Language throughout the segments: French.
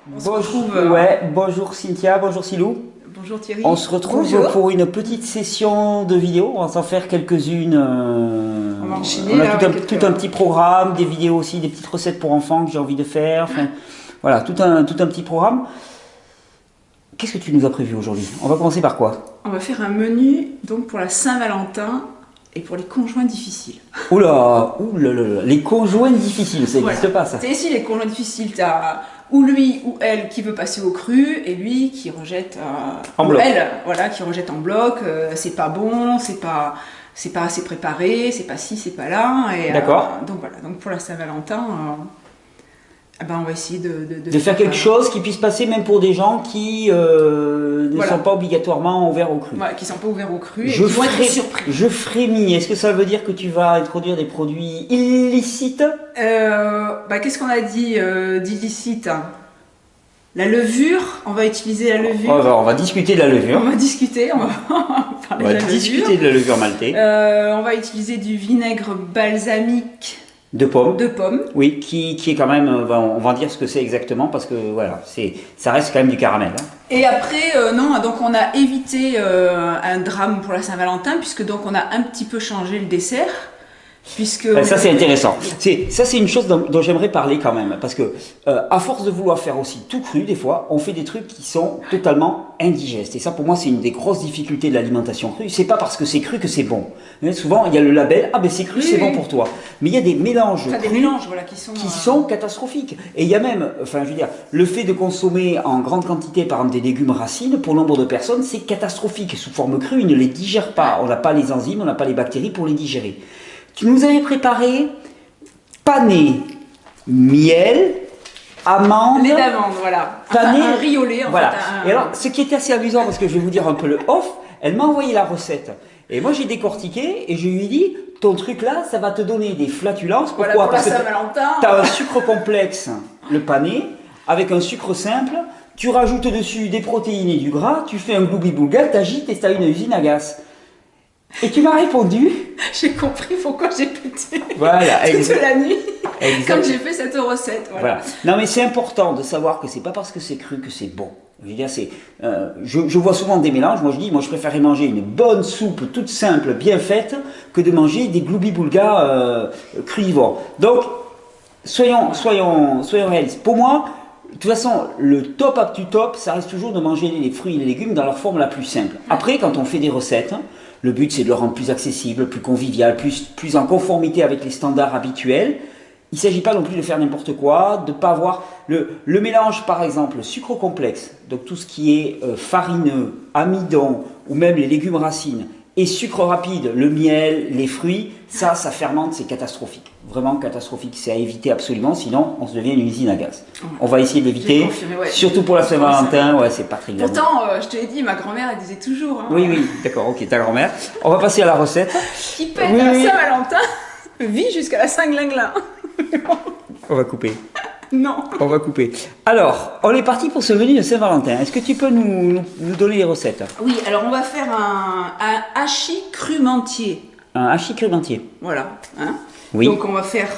Bonjour Cynthia, bonjour Silou. Bonjour Thierry. On se retrouve pour une petite session de vidéos. On va s'en faire quelques-unes. On va enchaîner. On a tout un petit programme, des vidéos aussi, des petites recettes pour enfants que j'ai envie de faire. Enfin, voilà, tout un petit programme. Qu'est-ce que tu nous as prévu aujourd'hui? On va commencer par quoi? On va faire un menu donc pour la Saint-Valentin et pour les conjoints difficiles. Oula, les conjoints difficiles, ça n'existe pas ça. C'est ici les conjoints difficiles, t'as ou lui ou elle qui veut passer au cru et lui qui rejette en bloc. Elle, voilà, qui rejette en bloc. C'est pas bon, c'est pas assez préparé, c'est pas ci, c'est pas là. D'accord. Donc voilà. Donc pour la Saint-Valentin. On va essayer de faire quelque chose qui puisse passer même pour des gens qui ne sont pas obligatoirement ouverts au cru. Ouais, qui ne sont pas ouverts au cru et qui vont être surpris. Je frémis. Est-ce que ça veut dire que tu vas introduire des produits illicites? Qu'est-ce qu'on a dit d'illicite? La levure, on va utiliser la levure. On va discuter de la levure. On va discuter, on va parler de la discuter de la levure maltée. On va utiliser du vinaigre balsamique. De pommes. Oui, qui est quand même, on va dire ce que c'est exactement parce que voilà, ça reste quand même du caramel. Hein. Et après, donc on a évité un drame pour la Saint-Valentin puisque donc on a un petit peu changé le dessert. Ça c'est intéressant. Ça c'est une chose dont j'aimerais parler quand même parce que à force de vouloir faire aussi tout cru, des fois, on fait des trucs qui sont totalement indigestes. Et ça pour moi c'est une des grosses difficultés de l'alimentation crue. C'est pas parce que c'est cru que c'est bon. Mais souvent il y a le label c'est cru, c'est bon pour toi. Mais il y a des mélanges qui sont catastrophiques. Et il y a même, le fait de consommer en grande quantité par exemple des légumes racines pour nombre de personnes c'est catastrophique. Sous forme crue, ils ne les digèrent pas. On n'a pas les enzymes, on n'a pas les bactéries pour les digérer. Tu nous avais préparé pané, miel, amandes. Lait d'amande, voilà. Pané, un riz au lait. Voilà. Et alors, ce qui était assez amusant, parce que je vais vous dire un peu le off, elle m'a envoyé la recette. Et moi, j'ai décortiqué et je lui ai dit, ton truc là, ça va te donner des flatulences. Pourquoi? Voilà, Parce que tu as un Saint-Valentin. sucre complexe, le pané, avec un sucre simple. Tu rajoutes dessus des protéines et du gras, tu fais un gloubi-boulga, t'agites et t'as une usine à gaz. Et tu m'as répondu. J'ai compris pourquoi j'ai pété toute la nuit quand j'ai fait cette recette. Voilà. Non mais c'est important de savoir que c'est pas parce que c'est cru que c'est bon. Je veux dire, je vois souvent des mélanges. Moi je préférerais manger une bonne soupe toute simple, bien faite, que de manger des gloubi-boulga crudivores. Donc soyons réalistes. Pour moi, de toute façon, le top up du top, ça reste toujours de manger les fruits et les légumes dans leur forme la plus simple. Après, quand on fait des recettes, le but c'est de le rendre plus accessible, plus convivial, plus en conformité avec les standards habituels. Il ne s'agit pas non plus de faire n'importe quoi, de ne pas avoir le mélange par exemple sucre complexe, donc tout ce qui est farineux, amidon ou même les légumes racines, et sucre rapide, le miel, les fruits, ça fermente, c'est catastrophique. Vraiment catastrophique, c'est à éviter absolument, sinon on se devient une usine à gaz. On va essayer de l'éviter, surtout pour la Saint-Valentin, c'est pas très grave. Pourtant, je te l'ai dit, ma grand-mère, elle disait toujours. Hein, oui, d'accord, ok, ta grand-mère. On va passer à la recette. Qui pète à la Saint-Valentin vit jusqu'à la Saint-Glinglin. On va couper. Non. On va couper. Alors, on est parti pour ce menu de Saint-Valentin. Est-ce que tu peux nous donner les recettes? Oui, alors on va faire un hachis crumentier. Un hachis crumentier. Voilà. Hein, oui. Donc on va faire...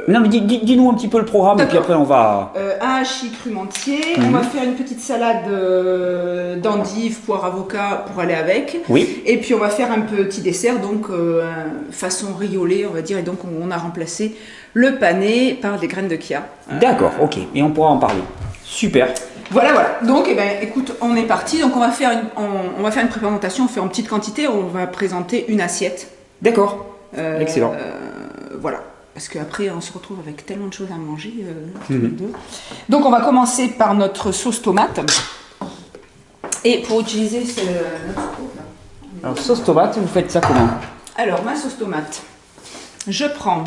Non mais dis-nous un petit peu le programme et puis après on va... un hachis crumentier. On va faire une petite salade d'endives, poire, avocat pour aller avec. Oui. Et puis on va faire un petit dessert, donc façon riz au lait, on va dire. Et donc on a remplacé le pané par des graines de chia. D'accord, ok. Et on pourra en parler. Super. Voilà. Donc, écoute, on est parti. Donc, on va faire une présentation. On fait en petite quantité. On va présenter une assiette. D'accord. Excellent. Voilà. Parce qu'après, on se retrouve avec tellement de choses à manger. Tous les deux. Donc, on va commencer par notre sauce tomate. Et pour utiliser notre sauce, alors, sauce tomate, vous faites ça comment? Alors, ma sauce tomate. Je prends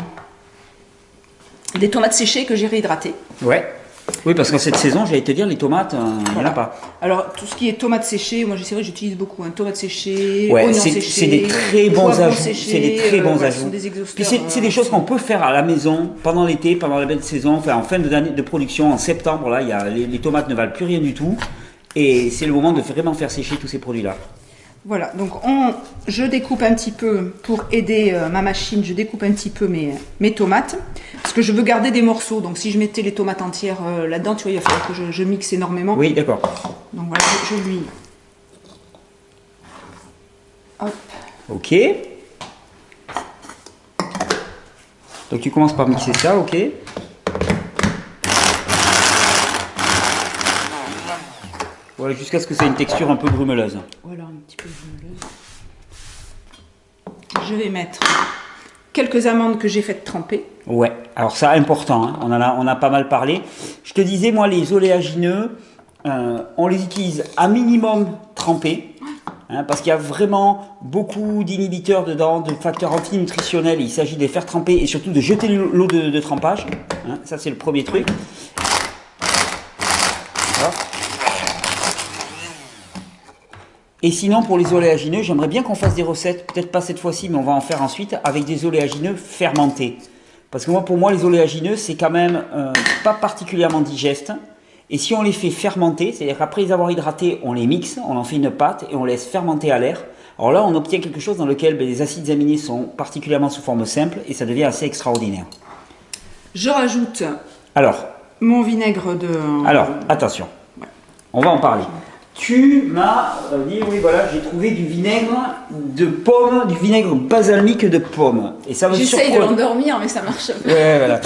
des tomates séchées que j'ai réhydratées. Ouais. Oui, parce qu'en cette saison, j'allais te dire, les tomates, il n'y en a pas. Alors, tout ce qui est tomates séchées, moi, c'est vrai, j'utilise beaucoup. Tomates séchées, oignons séchés. C'est des très bons ajouts. C'est des très bons ajouts. Puis c'est des choses qu'on peut faire à la maison, pendant l'été, pendant la belle saison, en fin d'année de production, en septembre, là, les tomates ne valent plus rien du tout. Et c'est le moment de vraiment faire sécher tous ces produits-là. Voilà, donc je découpe un petit peu, pour aider ma machine, je découpe un petit peu mes tomates, parce que je veux garder des morceaux, donc si je mettais les tomates entières là-dedans, tu vois, il va falloir que je mixe énormément. Oui, d'accord. Donc voilà, je lui... Hop. Ok. Donc tu commences par mixer ça, ok. Voilà, jusqu'à ce que ça ait une texture un peu grumeleuse. Voilà, un petit peu grumeleuse. Je vais mettre quelques amandes que j'ai faites tremper. Ouais, alors ça, important, hein. On a pas mal parlé. Je te disais, moi, les oléagineux, on les utilise à minimum trempés. Hein, parce qu'il y a vraiment beaucoup d'inhibiteurs dedans, de facteurs antinutritionnels. Il s'agit de les faire tremper et surtout de jeter l'eau de trempage. Hein, ça, c'est le premier truc. Voilà. Et sinon, pour les oléagineux, j'aimerais bien qu'on fasse des recettes, peut-être pas cette fois-ci, mais on va en faire ensuite, avec des oléagineux fermentés. Parce que pour moi, les oléagineux, c'est quand même pas particulièrement digeste. Et si on les fait fermenter, c'est-à-dire qu'après les avoir hydratés, on les mixe, on en fait une pâte et on laisse fermenter à l'air. Alors là, on obtient quelque chose dans lequel les acides aminés sont particulièrement sous forme simple et ça devient assez extraordinaire. Je rajoute alors mon vinaigre de... Alors, attention, on va en parler. Tu m'as dit, oui voilà, j'ai trouvé du vinaigre de pomme, du vinaigre basalmique de pomme. Et ça me J'essaye de l'endormir, mais ça marche pas. Ouais, voilà.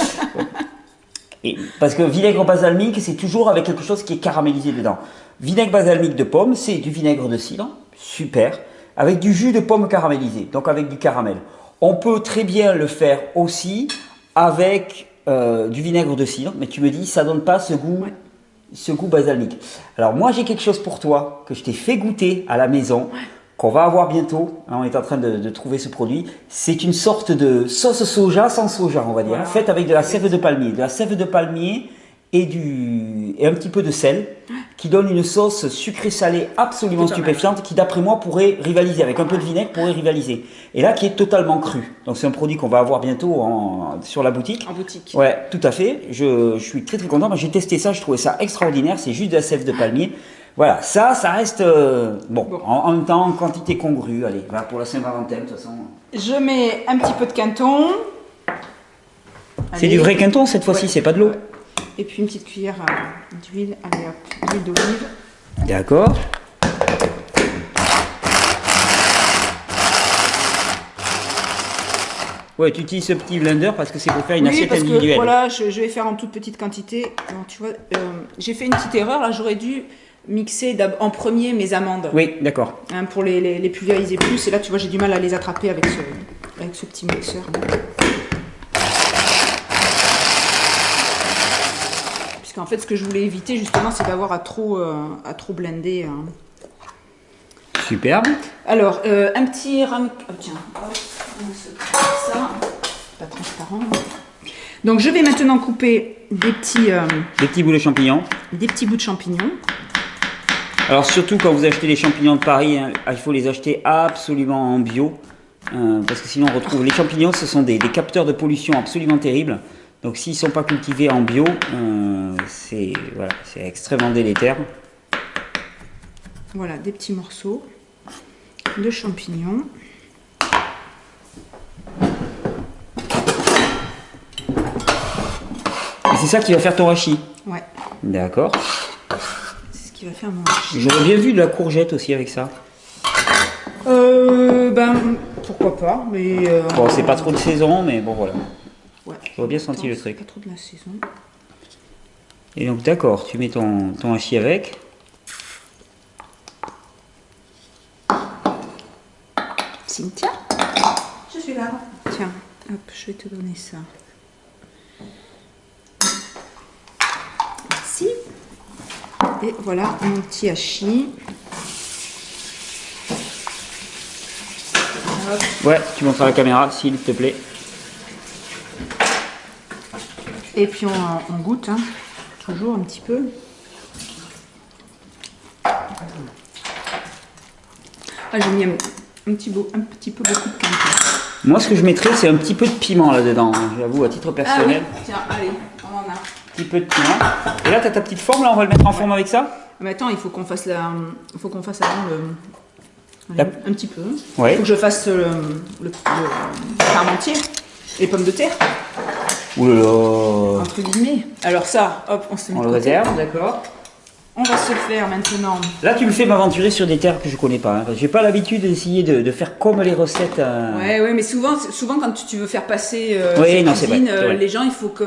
Et parce que vinaigre basalmique, c'est toujours avec quelque chose qui est caramélisé dedans. Vinaigre basalmique de pomme, c'est du vinaigre de cidre, super, avec du jus de pomme caramélisé, donc avec du caramel. On peut très bien le faire aussi avec du vinaigre de cidre, mais tu me dis, ça donne pas ce goût basalmique. Alors moi, j'ai quelque chose pour toi que je t'ai fait goûter à la maison, qu'on va avoir bientôt. On est en train de trouver ce produit. C'est une sorte de sauce soja sans soja, on va dire, faite avec de la sève de palmier. De la sève de palmier et un petit peu de sel, qui donne une sauce sucrée-salée absolument stupéfiante, qui d'après moi pourrait rivaliser, avec un peu de vinaigre, pourrait rivaliser. Et là, qui est totalement cru. Donc c'est un produit qu'on va avoir bientôt sur la boutique. En boutique. Ouais, tout à fait. Je suis très très content. Moi, j'ai testé ça, je trouvais ça extraordinaire. C'est juste de la sève de palmier. Voilà, ça reste bon. En même temps, en quantité congrue. Allez, voilà, pour la Saint-Valentin, de toute façon. Je mets un petit peu de quinton. C'est du vrai quinton cette fois-ci, c'est pas de l'eau. Ouais. Et puis une petite cuillère d'huile, allez hop, d'huile d'olive. D'accord. Ouais, tu utilises ce petit blender parce que c'est pour faire une assiette individuelle. Que, voilà, je vais faire en toute petite quantité. Alors, tu vois, j'ai fait une petite erreur. Là, j'aurais dû mixer en premier mes amandes. Oui, d'accord. Hein, pour les pulvériser plus. Et là, tu vois, j'ai du mal à les attraper avec ce petit mixeur. Puisqu'en fait, ce que je voulais éviter, justement, c'est d'avoir à trop blender. Superbe. Alors, un petit ram... Oh, tiens, hop, on se coupe ça. Pas transparent. Donc, je vais maintenant couper des petits bouts de champignons. Des petits bouts de champignons. Alors, surtout quand vous achetez les champignons de Paris, hein, il faut les acheter absolument en bio. Parce que sinon, on retrouve... Les champignons, ce sont des capteurs de pollution absolument terribles. Donc, s'ils ne sont pas cultivés en bio, c'est extrêmement délétère. Voilà, des petits morceaux de champignons. Et c'est ça qui va faire ton hachis? Ouais. D'accord. C'est ce qui va faire mon hachis. J'aurais bien vu de la courgette aussi avec ça. Ben, pourquoi pas, mais... Bon, c'est pas trop de saison, mais bon, voilà. Ouais. J'aurais bien senti le truc. Pas trop de la saison. Et donc, d'accord, tu mets ton hachis avec. Cynthia, je suis là. Tiens, hop, je vais te donner ça. Merci. Et voilà mon petit hachis. Hop. Ouais, tu montres à la caméra, s'il te plaît. Et puis on goûte, hein, toujours un petit peu. Ah, j'ai mis un petit peu beaucoup de quinton. Moi, ce que je mettrais, c'est un petit peu de piment là-dedans, hein, j'avoue, à titre personnel. Ah oui. Tiens, allez, on en a. Un petit peu de piment. Et là, tu as ta petite forme, là, on va le mettre en forme avec ça. Mais attends, il faut qu'on fasse avant Allez, un petit peu. Ouais. Il faut que je fasse le parmentier, les pommes de terre, Ouh là là. entre guillemets. Alors ça, hop, on se met On de le côté. réserve, d'accord. On va se faire maintenant. Là, tu me fais m'aventurer sur des terres que je connais pas. Hein, parce que j'ai pas l'habitude d'essayer de faire comme les recettes. Ouais, mais souvent quand tu veux faire passer Oui, cette non, c'est cuisine, vrai, c'est vrai. les gens, il faut que,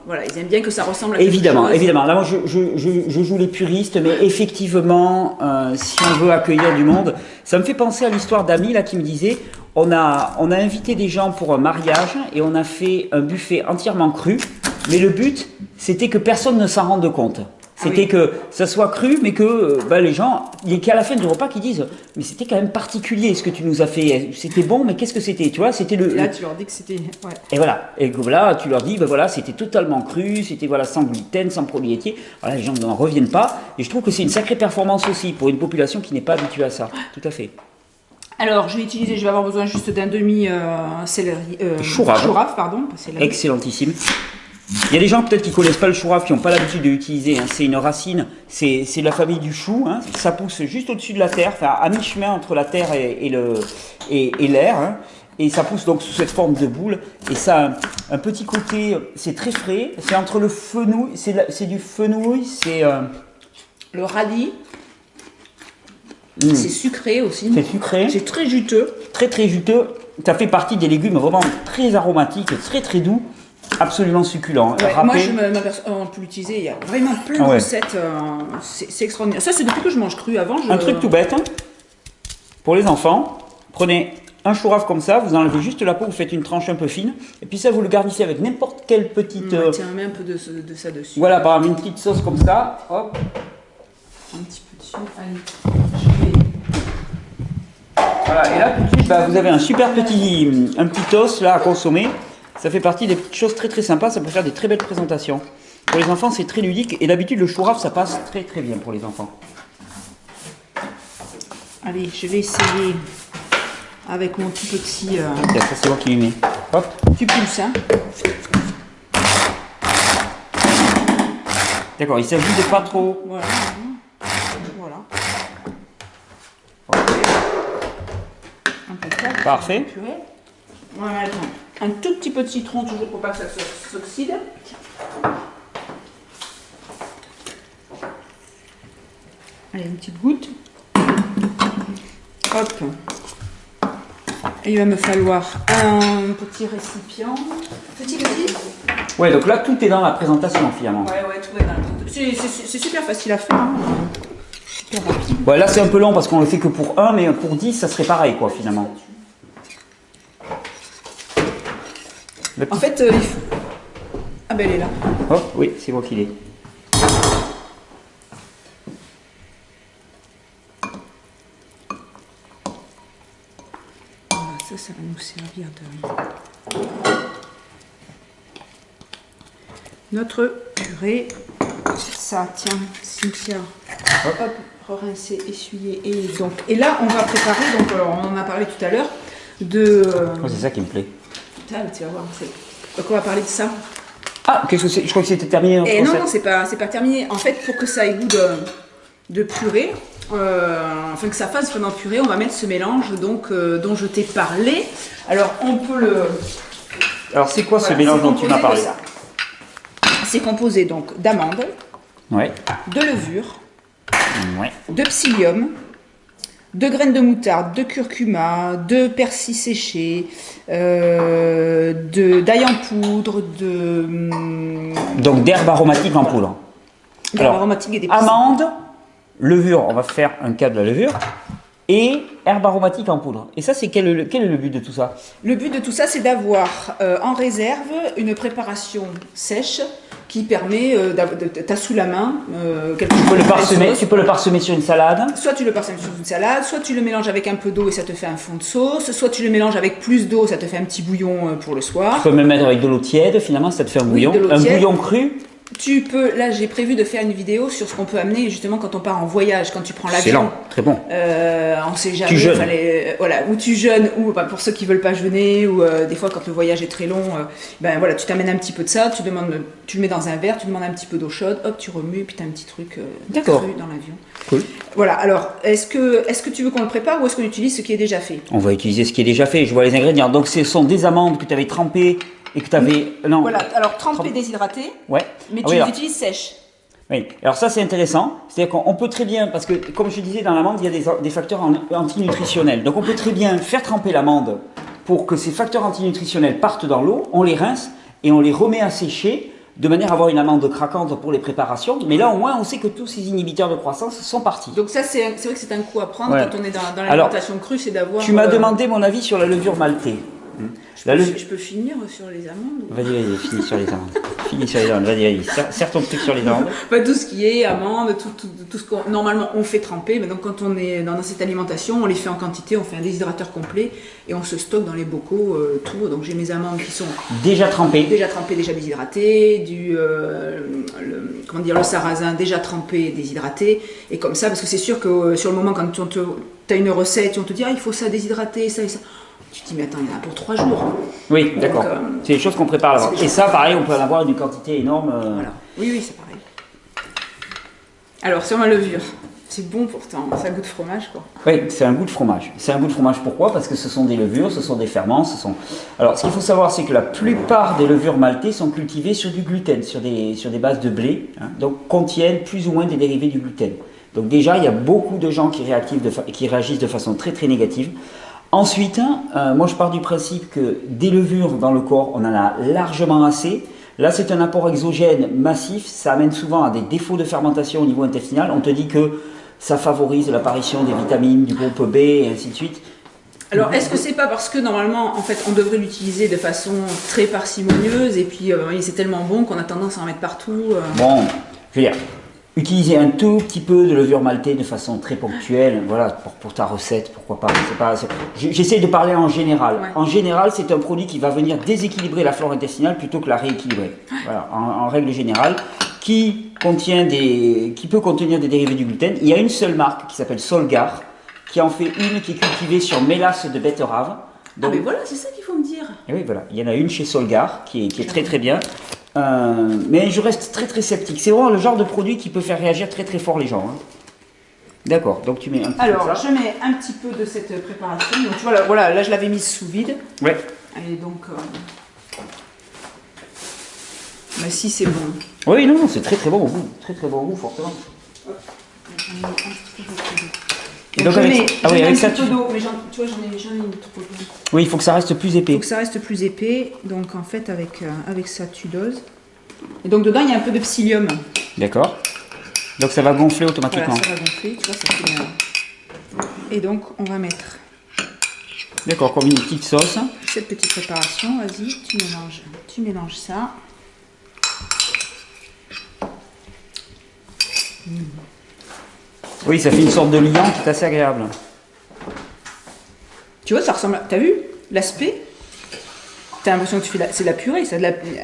voilà, ils aiment bien que ça ressemble à Évidemment, quelque chose. évidemment. Là, moi, je joue les puristes, mais effectivement, si on veut accueillir du monde, ça me fait penser à l'histoire d'Ami là qui me disait, on a invité des gens pour un mariage et on a fait un buffet entièrement cru, mais le but, c'était que personne ne s'en rende compte. C'était oui. que ça soit cru, mais que les gens, il y a qu'à la fin du repas qui disent, mais c'était quand même particulier ce que tu nous as fait. C'était bon, mais qu'est-ce que c'était, tu vois? C'était Et là, tu leur dis que c'était. Ouais. Et voilà, et que là, tu leur dis, ben voilà, c'était totalement cru, c'était voilà, sans gluten, sans produits laitiers. Voilà, les gens n'en reviennent pas. Et je trouve que c'est une sacrée performance aussi pour une population qui n'est pas habituée à ça. Tout à fait. Alors, je vais avoir besoin juste d'un demi céleri. Chourave. Chourave, pardon. Pas céleri. Excellentissime. Il y a des gens peut-être qui connaissent pas le chourave, qui n'ont pas l'habitude de l'utiliser. Hein. C'est une racine, c'est de la famille du chou. Hein. Ça pousse juste au-dessus de la terre, enfin à mi-chemin entre la terre et l'air. Hein. Et ça pousse donc sous cette forme de boule. Et ça a un petit côté, c'est très frais. C'est entre le fenouil, c'est du fenouil, c'est Le radis. C'est sucré aussi. c'est sucré, C'est très juteux. très très juteux. Ça fait partie des légumes vraiment très aromatiques, très très doux, absolument succulents. Ouais, Râpés. moi, je m'aperçois, on peut l'utiliser. Il y a vraiment plein de Ouais. recettes. C'est extraordinaire. Ça, c'est depuis que je mange cru. Avant, Un truc tout bête, hein. Pour les enfants, prenez un chourave comme ça, vous enlevez juste la peau, vous faites une tranche un peu fine, et puis ça vous le garnissez avec n'importe quelle petite... Tiens, mets un peu de ça dessus. voilà, par exemple une petite sauce comme ça, hop. Un petit peu dessus. Allez. Je vais... Voilà, et là tout de suite, vous avez un super petit os là à consommer. Ça fait partie des petites choses très très sympas, ça peut faire des très belles présentations. Pour les enfants, c'est très ludique, et d'habitude le chourave, ça passe très très bien pour les enfants. Allez, je vais essayer avec mon tout petit... Tiens, ça c'est moi qui lui mets. Hop. Tu pulses, hein. D'accord, il s'agit de pas trop... Voilà. Voilà. Impeccable. Parfait. Purée. On va mettre un tout petit peu de citron, toujours pour pas que ça s'oxyde. Allez, une petite goutte. Hop. Et il va me falloir un petit récipient. Petit. Ouais, donc là tout est dans la présentation finalement. Ouais, tout est dans le... C'est super facile à faire. Hein. Super rapide. Ouais, là c'est un peu long parce qu'on le fait que pour 1, mais pour 10 ça serait pareil quoi finalement. En fait, il faut... Ah ben elle est là. Oh, oui, c'est moi qui l'ai. Voilà, ça va nous servir de... Notre purée. Ça, tiens, Cynthia. Hop, rincer, essuyer. Et là, on va préparer, donc alors, on en a parlé tout à l'heure, de... Oh, c'est ça qui me plaît. Putain, tu vas voir, donc on va parler de ça. Ah, qu'est-ce que c'est? Je crois que c'était terminé. Et non, c'est pas terminé. En fait, pour que ça ait goût de purée, enfin que ça fasse vraiment purée, on va mettre ce mélange donc dont je t'ai parlé. Alors, on peut le... Alors, c'est quoi ce Voilà, mélange c'est dont tu m'as composé parlé? de ça. C'est composé donc d'amandes, Ouais. de levure, Ouais. de psyllium, de graines de moutarde, de curcuma, de persil séché, d'ail en poudre, Donc d'herbes aromatiques en poudre. d'herbes aromatiques et des Amandes, levure, on va faire un cas de la levure, et herbes aromatiques en poudre. Et ça, c'est quel est le but de tout ça? Le but de tout ça, c'est d'avoir en réserve une préparation sèche qui permet, t'as sous la main quelque chose Tu peux le parsemer sur une salade. Soit tu le parsemes sur une salade, soit tu le mélanges avec un peu d'eau et ça te fait un fond de sauce, soit tu le mélanges avec plus d'eau, ça te fait un petit bouillon pour le soir. Tu peux même mettre avec de l'eau tiède, finalement, ça te fait un bouillon. de l'eau Un tiède. bouillon cru, Tu peux, là j'ai prévu de faire une vidéo sur ce qu'on peut amener justement quand on part en voyage, quand tu prends l'avion. Excellent, très bon. On sait jamais. Tu jeûnes. Voilà, ou tu jeûnes, ou bah, pour ceux qui veulent pas jeûner, ou des fois quand le voyage est très long, ben voilà, tu t'amènes un petit peu de ça, tu le mets dans un verre, tu demandes un petit peu d'eau chaude, hop, tu remues, puis tu as un petit truc D'accord. cru dans l'avion. Cool. Voilà, alors est-ce que tu veux qu'on le prépare ou est-ce qu'on utilise ce qui est déjà fait? On va utiliser ce qui est déjà fait. Je vois les ingrédients. Donc ce sont des amandes que tu avais trempées et que tu avais... Non. Voilà, alors trempées, déshydratées, Ouais. mais Ah tu oui, les alors. utilises sèches. Oui, alors ça c'est intéressant, c'est-à-dire qu'on peut très bien, parce que comme je disais dans l'amande, il y a des facteurs antinutritionnels, donc on peut très bien faire tremper l'amande pour que ces facteurs antinutritionnels partent dans l'eau, on les rince et on les remet à sécher de manière à avoir une amande craquante pour les préparations, mais là au moins on sait que tous ces inhibiteurs de croissance sont partis. Donc ça c'est vrai que c'est un coup à prendre Ouais. quand on est dans l'alimentation crue, c'est d'avoir... Tu m'as demandé mon avis sur la levure maltée. Je peux finir sur les amandes ou... Vas-y, finis sur les amandes. Finis sur les amandes, vas-y, serre ton truc sur les amandes. Pas tout ce qui est amandes, tout ce qu'on normalement on fait tremper, mais donc quand on est dans cette alimentation, on les fait en quantité, on fait un déshydrateur complet et on se stocke dans les bocaux tout. Donc j'ai mes amandes qui sont Déjà trempées. déjà trempées, déjà déshydratées, le sarrasin déjà trempé, déshydraté, et comme ça, parce que c'est sûr que sur le moment quand tu as une recette, on te dit il faut ça déshydrater, ça et ça. Tu te dis, mais attends, il y en a pour 3 jours. Oui, d'accord. C'est des choses qu'on prépare à l'avance. Et ça, pareil, on peut en avoir une quantité énorme. Voilà. Oui, c'est pareil. Alors, sur ma levure, c'est bon pourtant, ça goûte fromage, quoi. Oui, c'est un goût de fromage. C'est un goût de fromage, pourquoi? Parce que ce sont des levures, ce sont des ferments, Alors, ce qu'il faut savoir, c'est que la plupart des levures maltées sont cultivées sur du gluten, sur des bases de blé, hein, donc contiennent plus ou moins des dérivés du gluten. Donc déjà, il y a beaucoup de gens qui réagissent de façon très très négative. Ensuite, moi je pars du principe que des levures dans le corps, on en a largement assez. Là, c'est un apport exogène massif, ça amène souvent à des défauts de fermentation au niveau intestinal. On te dit que ça favorise l'apparition des vitamines du groupe B et ainsi de suite. Alors, est-ce que c'est pas parce que normalement, en fait, on devrait l'utiliser de façon très parcimonieuse et puis c'est tellement bon qu'on a tendance à en mettre partout Bon, je veux dire, utiliser un tout petit peu de levure maltée de façon très ponctuelle, voilà, pour ta recette, pourquoi pas. J'essaie de parler en général. Ouais. En général, c'est un produit qui va venir déséquilibrer la flore intestinale plutôt que la rééquilibrer. Voilà, en règle générale, qui peut contenir des dérivés du gluten. Il y a une seule marque qui s'appelle Solgar, qui en fait une qui est cultivée sur mélasse de betterave. Donc, mais voilà, c'est ça qu'il faut me dire. et oui, voilà, il y en a une chez Solgar qui est très très bien. Mais je reste très très sceptique. C'est vraiment le genre de produit qui peut faire réagir très très fort les gens. Hein. D'accord, donc tu mets un petit peu de Alors, ça. je mets un petit peu de cette préparation. Donc, tu vois, voilà, là je l'avais mise sous vide. Ouais. Et donc, mais si c'est bon. Oui, non, c'est très très bon au goût. Très très bon au goût, fortement. J'en ai un petit peu d'eau. Et Donc, donc je avec, mets, ah je oui, mets un avec ça, petit peu d'eau, mais tu vois, j'en ai mis trop d'eau. oui, il faut que ça reste plus Il épais. faut que ça reste plus épais. Donc, en fait, avec ça, tu doses. Et donc, dedans, il y a un peu de psyllium. D'accord. Donc ça va gonfler Voilà, automatiquement. ça va gonfler. Tu vois, ça fait Et donc, on va mettre D'accord, comme une petite sauce. cette petite préparation. Vas-y, tu mélanges ça. Oui, ça fait une sorte de liant qui est assez agréable. Tu vois, ça ressemble à... T'as vu l'aspect? T'as l'impression que c'est de la purée, c'est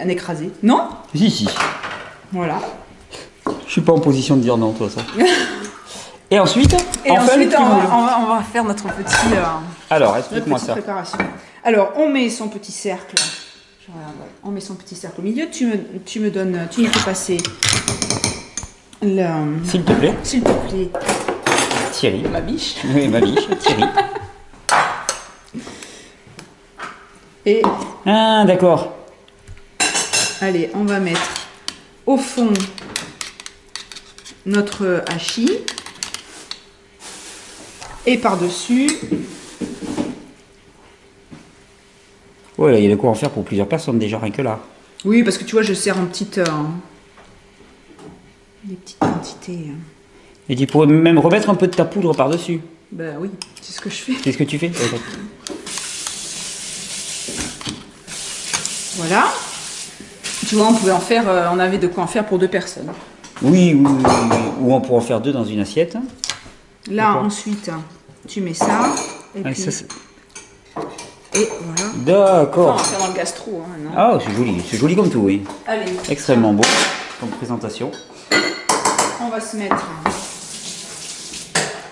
un écrasé. Non? Si, si. Voilà. Je suis pas en position de dire non, toi, ça. Et ensuite, Et enfin, ensuite, le petit moule. on va faire notre petit... Alors, notre explique-moi petite ça. préparation. Alors, on met son petit cercle. Je regarde, ouais. On met son petit cercle au milieu. Tu me fais passer le... S'il te plaît, S'il te plaît, Thierry. ma biche. Oui, ma biche, Thierry. Et Ah, d'accord. allez, on va mettre au fond notre hachis. Et par-dessus, Ouais, là, il y a de quoi en faire pour plusieurs personnes déjà, rien que là. oui, parce que tu vois, je sers en petites, des petites quantités. Et tu pourrais même remettre un peu de ta poudre par-dessus. Ben oui, c'est ce que je fais. C'est ce que tu fais? Ouais, Voilà. Tu vois, on pouvait en faire, on avait de quoi en faire pour 2 personnes. oui, oui, oui, oui. Ou on pourrait en faire 2 dans une assiette. Là, D'accord. ensuite, tu mets ça. Et Ah, puis, ça, c'est- et voilà. Enfin, on D'accord. va faire dans le gastro. Hein, non Ah, c'est joli comme tout, oui. Allez. Extrêmement beau. comme présentation. On va se mettre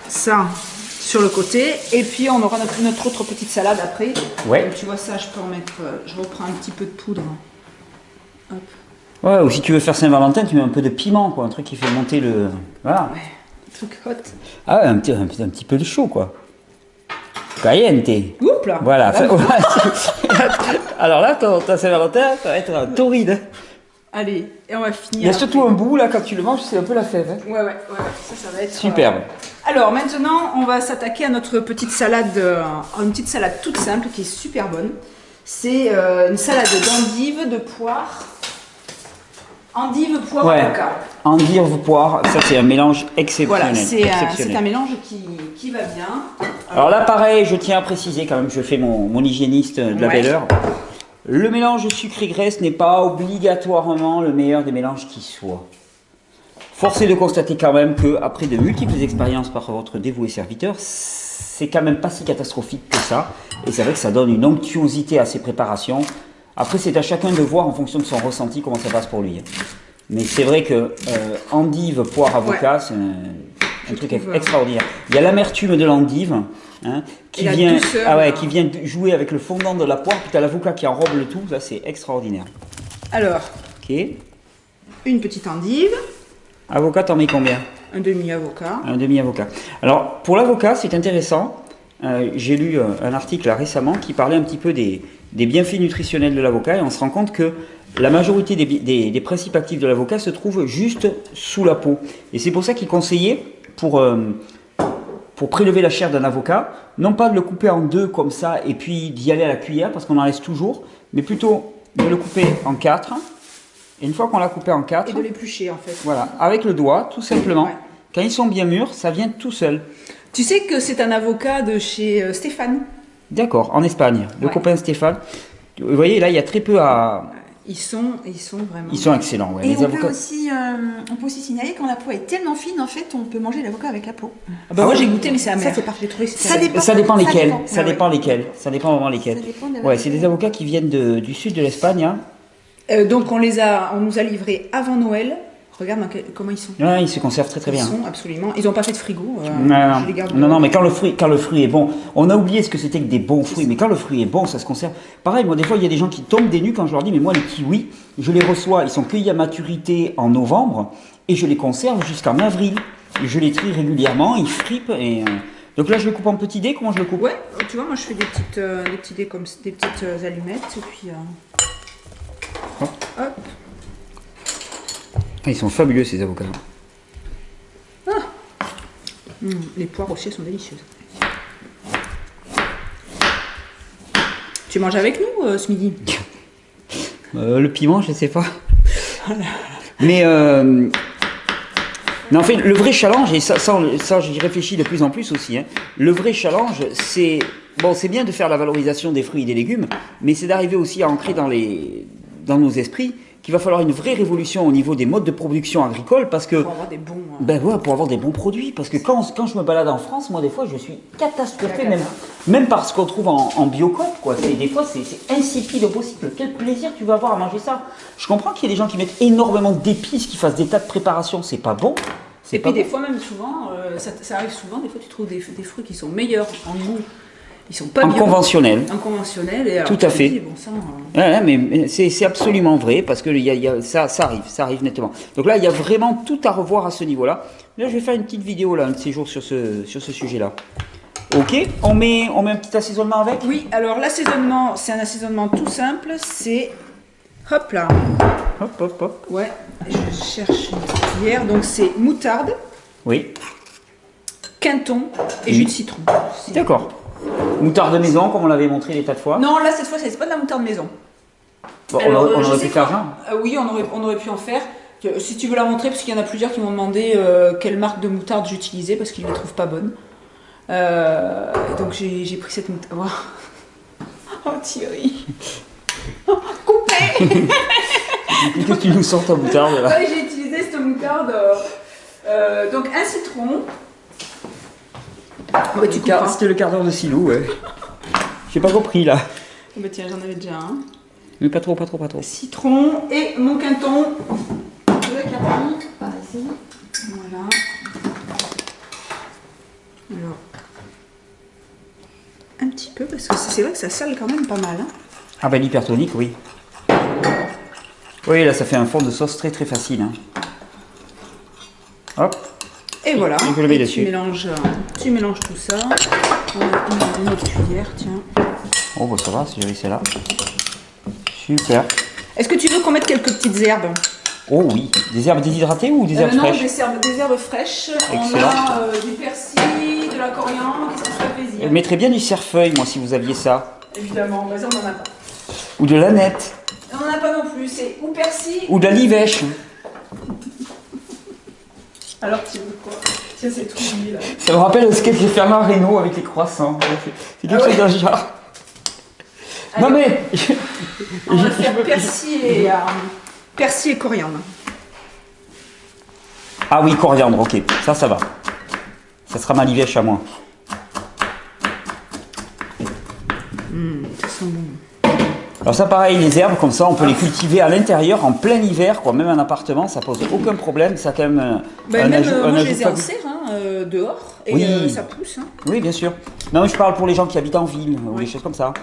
ça sur le côté et puis on aura notre autre petite salade après. Ouais. Donc, tu vois ça, je peux en mettre, je reprends un petit peu de poudre. Hop. Ouais, ou si tu veux faire Saint-Valentin, tu mets un peu de piment, quoi, un truc qui fait monter le... Voilà. Ouais, truc hot. Ah ouais, un petit peu de chaud, quoi. Caliente. Oups là. Voilà. Alors là, ta Saint-Valentin, ça va être torride. Allez, et on va finir. Il y a surtout un bout, là, quand tu le manges, c'est un peu la fève. Hein. Ouais, ça va être... Superbe. Alors maintenant, on va s'attaquer à notre petite salade, une petite salade toute simple qui est super bonne. C'est une salade d'endives, de poire. Endive, poire, avocat. Endive, poire, ça c'est un mélange exceptionnel. Voilà, c'est un mélange qui va bien. Alors là, pareil, je tiens à préciser quand même, je fais mon hygiéniste de la belle heure. Le mélange sucré-graisse n'est pas obligatoirement le meilleur des mélanges qui soit. Force est de constater quand même qu'après de multiples expériences par votre dévoué serviteur, c'est quand même pas si catastrophique que ça. Et c'est vrai que ça donne une onctuosité à ces préparations. Après, c'est à chacun de voir en fonction de son ressenti comment ça passe pour lui. Mais c'est vrai que endive, poire, avocat, c'est un truc extraordinaire. Il y a l'amertume de l'endive qui vient jouer avec le fondant de la poire, puis tu as l'avocat qui enrobe le tout. Ça, c'est extraordinaire. Alors, une petite endive. Avocat, t'en mets combien? Un demi-avocat. Un demi-avocat. Alors, pour l'avocat, c'est intéressant. J'ai lu un article là, récemment qui parlait un petit peu des bienfaits nutritionnels de l'avocat et on se rend compte que la majorité des principes actifs de l'avocat se trouvent juste sous la peau. Et c'est pour ça qu'il conseillait, pour prélever la chair d'un avocat, non pas de le couper en deux comme ça et puis d'y aller à la cuillère parce qu'on en laisse toujours, mais plutôt de le couper en 4. Et une fois qu'on l'a coupé en 4... Et de l'éplucher en fait. Voilà, avec le doigt, tout simplement. Ouais. Quand ils sont bien mûrs, ça vient tout seul. Tu sais que c'est un avocat de chez Stéphane. D'accord, en Espagne. Le copain Stéphane. Vous voyez, là, il y a très peu à... Ils sont vraiment... Ils sont excellents, ouais. Et on peut aussi signaler quand la peau est tellement fine, en fait, on peut manger l'avocat avec la peau. Ah bah moi j'ai goûté, mais c'est amer. Ça, c'est parfait. Ça dépend lesquels. Ça dépend lesquels. Ça dépend vraiment lesquels. Ouais, c'est des avocats qui viennent du sud de l'Espagne. Hein. Donc on nous a livrés avant Noël. Regarde comment ils sont. Ouais, ils se conservent très très bien. Ils sont absolument. Ils n'ont pas fait de frigo. Non, mais quand le fruit est bon, on a oublié ce que c'était que des bons fruits, mais quand le fruit est bon, ça se conserve. Pareil, moi des fois il y a des gens qui tombent des nues quand je leur dis, mais moi les kiwis, je les reçois, ils sont cueillis à maturité en novembre et je les conserve jusqu'en avril. Et je les trie régulièrement, ils fripent et. Donc là je le coupe en petits dés. Comment je le coupe? Ouais, tu vois, moi je fais des petits dés comme des petites allumettes et puis. Hop. Ils sont fabuleux ces avocats. Les poires aussi elles sont délicieuses. Tu manges avec nous ce midi? Le piment, je sais pas. Mais en fait, le vrai challenge, et ça j'y réfléchis de plus en plus aussi, hein, le vrai challenge, c'est bien de faire la valorisation des fruits et des légumes, mais c'est d'arriver aussi à ancrer dans nos esprits qu'il va falloir une vraie révolution au niveau des modes de production agricole parce que... Pour avoir des bons... pour avoir des bons produits. Parce que quand je me balade en France, moi, des fois, je suis catastrophé, même par ce qu'on trouve en biocoop, quoi. Des fois, c'est insipide au possible. Quel plaisir tu vas avoir à manger ça. Je comprends qu'il y ait des gens qui mettent énormément d'épices, qui fassent des tas de préparations. C'est pas bon. Et puis, des fois, même souvent, ça arrive souvent, des fois, tu trouves des fruits qui sont meilleurs en goût. Ils sont pas conventionnel. En conventionnel. Et alors, tout à fait. Dis, bon, ça, mais c'est absolument vrai parce que ça arrive nettement. Donc là, il y a vraiment tout à revoir à ce niveau-là. Là, je vais faire une petite vidéo là, un de ces jours sur ce sujet-là. Ok, on met un petit assaisonnement avec? Oui, alors l'assaisonnement, c'est un assaisonnement tout simple. C'est hop là. Hop. Ouais, je cherche une cuillère. Donc c'est moutarde. Oui. Quinton et jus de citron. D'accord. Moutarde de maison, comme on l'avait montré des tas de fois. Non, là cette fois, c'est pas de la moutarde maison. Bon, alors, on aurait pu faire ça. Oui, on aurait pu en faire. Si tu veux la montrer, parce qu'il y en a plusieurs qui m'ont demandé quelle marque de moutarde j'utilisais, parce qu'ils ne la trouvent pas bonne. Donc j'ai pris cette moutarde. Oh Thierry. Coupé. Qu'est-ce que tu nous sors ta moutarde là? Ouais, j'ai utilisé cette moutarde. Donc un citron. Ouais, c'était le quart d'heure de silo, ouais. J'ai pas compris là. Bah tiens, j'en avais déjà un. Mais pas trop. Citron et mon quinton. vas-y. Voilà. Alors, un petit peu, parce que c'est vrai que ça sale quand même pas mal. Hein. Ah ben l'hypertonique, oui. Oui, là ça fait un fond de sauce très très facile. Hein. Hop. Et voilà, Et je le mets et dessus. tu mélanges tout ça. On a une autre cuillère, tiens. Oh bah ça va, si j'avais celle-là. Super. Est-ce que tu veux qu'on mette quelques petites herbes? Oh oui, des herbes déshydratées ou des herbes Non, fraîches? des herbes fraîches. Excellent. On a du persil, de la coriandre, qu'est-ce qui se fait plaisir? Je mettrais bien du cerfeuil, moi, si vous aviez ça. Évidemment, vas-y, on n'en a pas. Ou de l'aneth. On n'en a pas non plus, c'est ou persil. Ou de la livèche. Alors tu veux quoi? Tiens, c'est tout lié là. Ça me rappelle le sketch de Fernand Reynaud avec les croissants. C'est quelque chose d'un genre. Allez. Non mais... On va faire persil et coriandre. Ah oui, coriandre, ok. Ça va. Ça sera ma livèche à moi. Ça sent bon. Alors ça pareil, les herbes comme ça, on peut les cultiver à l'intérieur en plein hiver, quoi. Même un appartement, ça pose aucun problème. Ça a quand même Même, ajout moi je les ai en fabuleux. serre dehors et Oui. ça pousse. Hein. Oui, bien sûr. Non, mais je parle pour les gens qui habitent en ville ou Oui. des choses comme ça.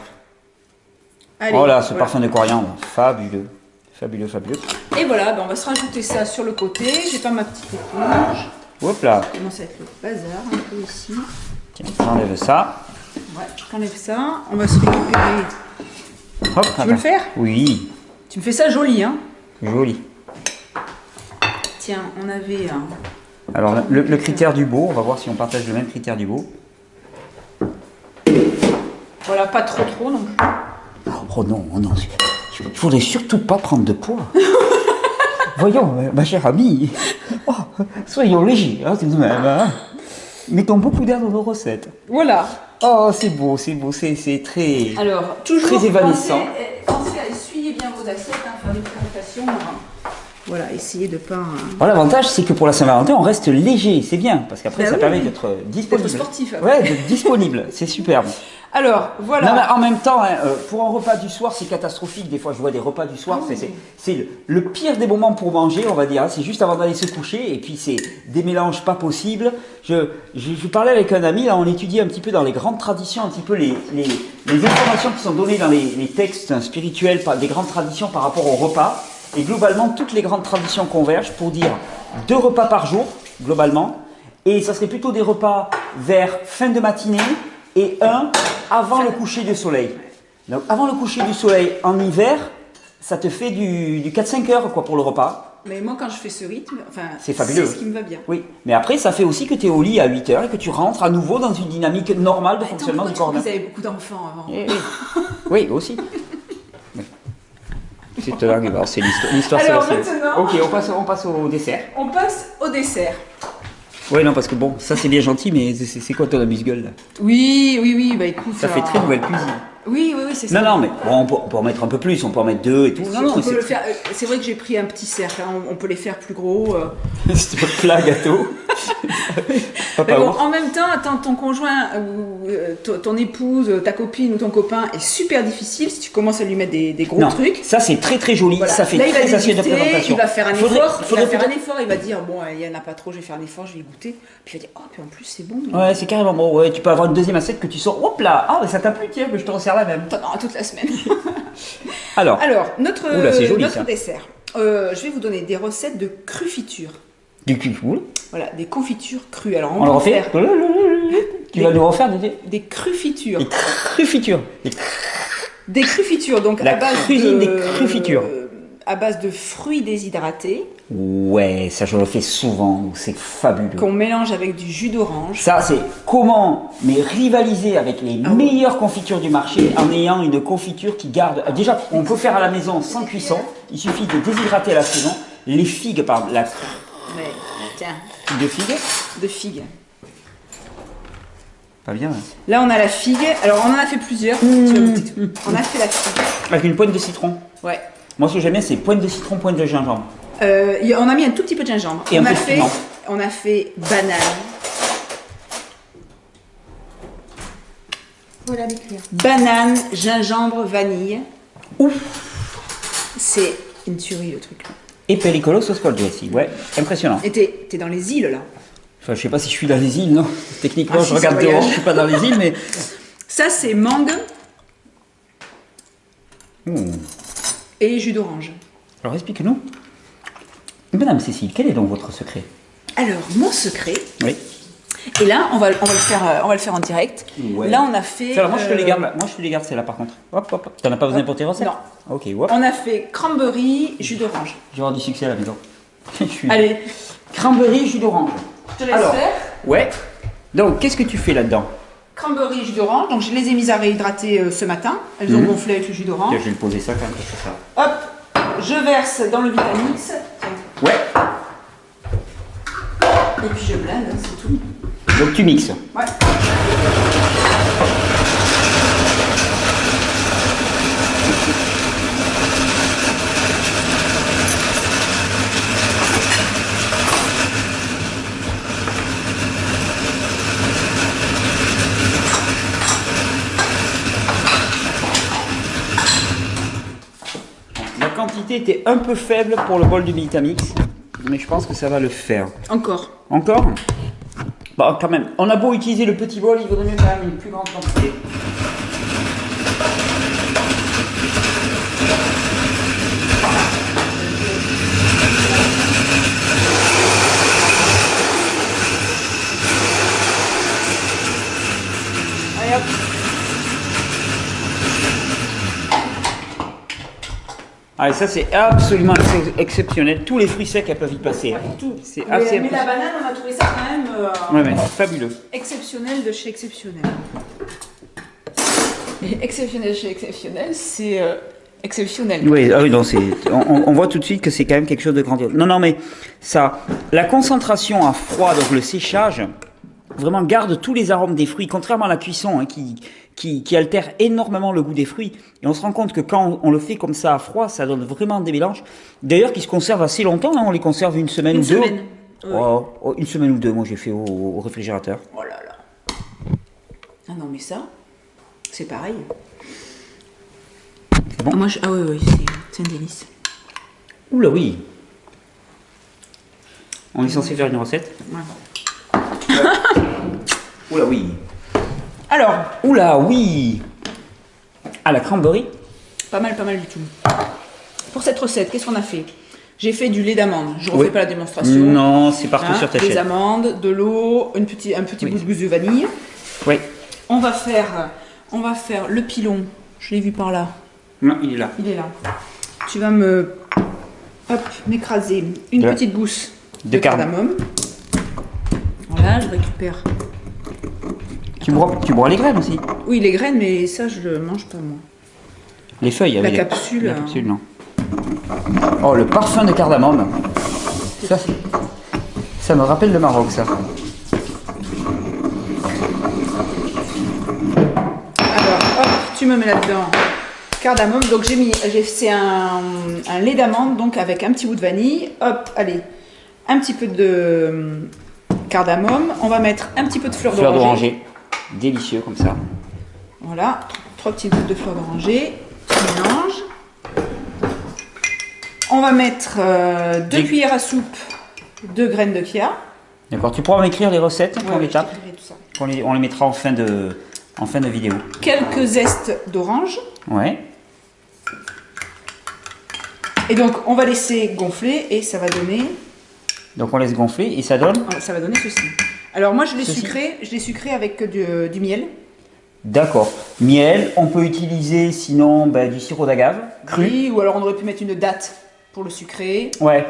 Allez, Oh là, ce voilà. parfum de coriandre, fabuleux. Fabuleux, fabuleux. Et voilà, ben on va se rajouter ça sur le côté. J'ai pas ma petite éponge. Hop là. Ça commence à être le bazar un peu ici. Tiens, j'enlève ça. Ouais, j'enlève ça. On va se récupérer. Hop, Tu veux le faire? Oui, Tu me fais ça joli, hein? joli. Tiens, on avait un. Alors, le critère du beau, on va voir si on partage le même critère du beau. Voilà, pas trop non plus. Oh non, oh non. Il faudrait surtout pas prendre de poids. Voyons, ma chère amie. Oh, soyons légers, hein, tout de même. Hein. Mettons beaucoup d'air dans nos recettes. Voilà. Oh, c'est beau, c'est très... Alors, toujours Très évanescent. pensez à essuyer bien vos assiettes, hein, faire des présentations. Voilà, essayez de pas. Bon, l'avantage, c'est que pour la Saint-Valentin, on reste léger, c'est bien, parce qu'après, Bah ça oui. permet d'être disponible. sportif, après. Ouais, d'être disponible, c'est superbe. Alors, voilà. Non, mais en même temps, hein, pour un repas du soir, c'est catastrophique. Des fois, je vois des repas du soir, c'est le pire des moments pour manger, on va dire. Hein. C'est juste avant d'aller se coucher, et puis c'est des mélanges pas possibles. Je parlais avec un ami, là, on étudie un petit peu dans les grandes traditions, un petit peu les informations qui sont données dans les textes spirituels, des grandes traditions par rapport au repas. Et globalement, toutes les grandes traditions convergent pour dire 2 repas par jour, globalement. Et ça serait plutôt des repas vers fin de matinée et un avant le coucher du soleil. Donc avant le coucher du soleil en hiver, ça te fait du 4-5 heures quoi, pour le repas. Mais moi, quand je fais ce rythme, enfin, C'est fabuleux. c'est ce qui me va bien. Oui, mais après ça fait aussi que tu es au lit à 8 heures et que tu rentres à nouveau dans une dynamique normale de fonctionnement du corps. Vous avez beaucoup d'enfants avant. Eh oui. Oui, aussi. Oui. C'est un argument, c'est l'histoire. Alors, c'est la sienne. maintenant- Ok, on passe au dessert. On passe au dessert. Oui, non, parce que bon, ça c'est bien gentil, mais c'est quoi ton amuse-gueule là? Oui, bah écoute. Ça fait très nouvelle cuisine. Oui, c'est ça. Non, mais bon, on peut en mettre un peu plus, on peut en mettre 2 et tout. Non, On peut c'est le faire. C'est vrai que j'ai pris un petit cercle. Hein, on peut les faire plus gros. c'est un plat gâteau. Mais Papa bon, ours. en même temps, attends, ton conjoint ou ton épouse, ta copine ou ton copain est super difficile si tu commences à lui mettre des gros Non, trucs. ça c'est très très joli, Voilà. ça fait Là, il va très assiette de débuter, présentation. il va faire un Faudrait- effort. faudrait Il va faire un peut-être- effort. Il va dire bon, il y en a pas trop, je vais faire un effort, je vais goûter. Puis il va dire oh, puis en plus c'est bon. Ouais, c'est carrément bon. Ouais, tu peux avoir une deuxième assiette que tu sors. Hop là, ah, mais ça t'a plu, tiens, mais je te resserre la même. Pendant toute la semaine. Alors, Alors, notre Oula, c'est joli, notre ça. dessert. Je vais vous donner des recettes de crufitures. du cul cool. Voilà, des confitures crues. Alors, On le va refait. faire Tu vas nous refaire des crufitures. des crufitures. Des crufitures, donc La à base cuisine de des crufitures. À base de fruits déshydratés Ouais, ça je le fais souvent, c'est fabuleux. qu'on mélange avec du jus d'orange. Ça, c'est comment mais rivaliser avec les Ah ouais. meilleures confitures du marché en ayant une confiture qui garde. Déjà, on peut faire à la maison sans cuisson. Il suffit de déshydrater à la saison. Les figues, par exemple, la Ouais, tiens, figue de figue. de figues. Pas bien. Hein. Là, on a la figue. Alors, on en a fait plusieurs. Tu vas goûter tout. On a fait la figue. Avec une pointe de citron. Ouais. Moi, ce que j'aime bien, c'est pointe de citron, pointe de gingembre. On a mis un tout petit peu de gingembre. Et un peu de piment. On a fait banane. Voilà les cuillères. Banane, gingembre, vanille. Ouf. C'est une tuerie le truc. Et pellicolo sauce spaghetti. Ouais, impressionnant. Et t'es dans les îles là. Enfin, je sais pas si je suis dans les îles, non. Techniquement, Ah, je si, regarde ça dehors, voyage. je suis pas dans les îles, mais. Ça c'est mangue Ouh. et jus d'orange. Alors explique-nous. Madame Cécile, quel est donc votre secret? Alors mon secret. Oui. Et là on va le faire en direct. Ouais. Là on a fait. Alors moi je te les garde, moi je te les garde celle-là par contre. Hop hop. T'en as pas besoin pour tes recettes? Non. Ok, hop. On a fait cranberry, jus d'orange. Je vais avoir du succès à la maison. Je suis... Allez, Cranberry, jus d'orange. je te laisse Alors. faire. Ouais. Donc qu'est-ce que tu fais là-dedans? Cranberry, jus d'orange. Donc je les ai mises à réhydrater ce matin. Elles ont gonflé avec le jus d'orange. Je vais le poser ça quand même, parce que ça. Hop, je verse dans le Vitamix. Ouais. Et puis je blende, hein, c'est tout. Donc tu mixes. Ouais. La quantité était un peu faible pour le bol de Vitamix, mais je pense que ça va le faire. Encore. Encore? Bah quand même, on a beau utiliser le petit bol, il vaudrait mieux quand même une plus grande quantité. Allez hop. Ah, et ça c'est absolument exceptionnel. Tous les fruits secs elles peuvent y passer. Hein. Tout. C'est Mais, assez mais la impressionnant. banane, on a trouvé ça quand même Ouais, mais fabuleux. exceptionnel de chez exceptionnel. Et exceptionnel chez exceptionnel, c'est exceptionnel. Oui, ah oui, non, on voit tout de suite que c'est quand même quelque chose de grandiose. Non, non, mais ça, la concentration à froid, donc le séchage, vraiment garde tous les arômes des fruits, contrairement à la cuisson, hein, qui altère énormément le goût des fruits. Et on se rend compte que quand on le fait comme ça à froid, ça donne vraiment des mélanges. D'ailleurs, qui se conservent assez longtemps, hein, on les conserve une semaine Une ou deux. semaine. Oh, une semaine ou deux, moi j'ai fait au réfrigérateur. Oh là là. Ah non, mais ça, c'est pareil. C'est bon? Ah, moi, ah oui, oui, c'est un délice. Oula oui. On est censé faire une recette? Ouais. Oula oui. Alors, Oula oui. Ah, la cranberry? pas mal du tout. Pour cette recette, qu'est-ce qu'on a fait? J'ai fait du lait d'amande. Je refais Oui. pas la démonstration. Non, c'est partout sur ta Des chaîne. amandes, de l'eau, un petit Oui. bout de vanille. Oui. On va faire le pilon. Je l'ai vu par là. Non, il est là. Il est là. Tu vas m'écraser une De- petite gousse de de cardamome. Voilà, je récupère. Tu bois les graines aussi. Oui, les graines, mais ça, je le mange pas, moi. Les feuilles. La oui, capsule, La capsule, non. Oh, le parfum de cardamome. Ça me rappelle le Maroc, ça. Alors, hop, tu me mets là-dedans cardamome. Donc, c'est un lait d'amande, donc avec un petit bout de vanille. Hop, allez, un petit peu de cardamome. On va mettre un petit peu de fleur Fleur d'oranger. d'oranger. Délicieux comme ça. Voilà, 3 petites gouttes de fleur d'oranger. Tu mélanges. On va mettre 2 Des- cuillères à soupe de graines de chia. D'accord. Tu pourras m'écrire les recettes pour Ouais, l'étape. je t'écrirai tout ça. On les mettra en fin de vidéo. Quelques zestes d'orange. Ouais. Et donc, on va laisser gonfler et ça va donner, Donc on laisse gonfler et ça donne. ceci. Alors moi, je l'ai Ceci. sucré avec du miel. D'accord. Miel. On peut utiliser sinon du sirop d'agave cru. Oui, ou alors on aurait pu mettre une date pour le sucrer. Ouais,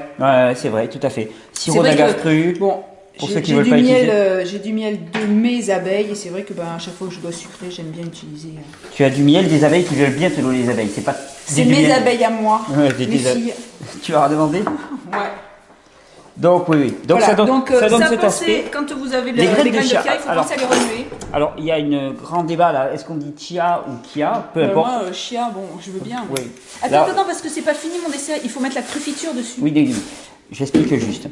c'est vrai, tout à fait. Sirop C'est vrai d'agave que- cru. Bon, Pour j'ai ceux qui j'ai veulent du pas miel, j'ai du miel de mes abeilles et c'est vrai que à chaque fois que je dois sucrer, j'aime bien utiliser. Tu as du miel des abeilles qui veulent bien te donner les abeilles. C'est pas. C'est du mes miel. abeilles à moi, Ouais, mes des filles. Tu vas demander. Ouais. Donc oui. Donc Voilà, ça donne, donc, ça donne ça cet pensez, aspect. quand vous avez Les les graines graines de de chia. chia, il faut Alors- penser à les remuer. Alors il y a un grand débat là. Est-ce qu'on dit chia ou kia? Peu importe. Moi, chia, bon, je veux bien. Oui. Attends, Là- attends, parce que c'est pas fini mon dessert, il faut mettre la confiture dessus. Oui, j'explique juste.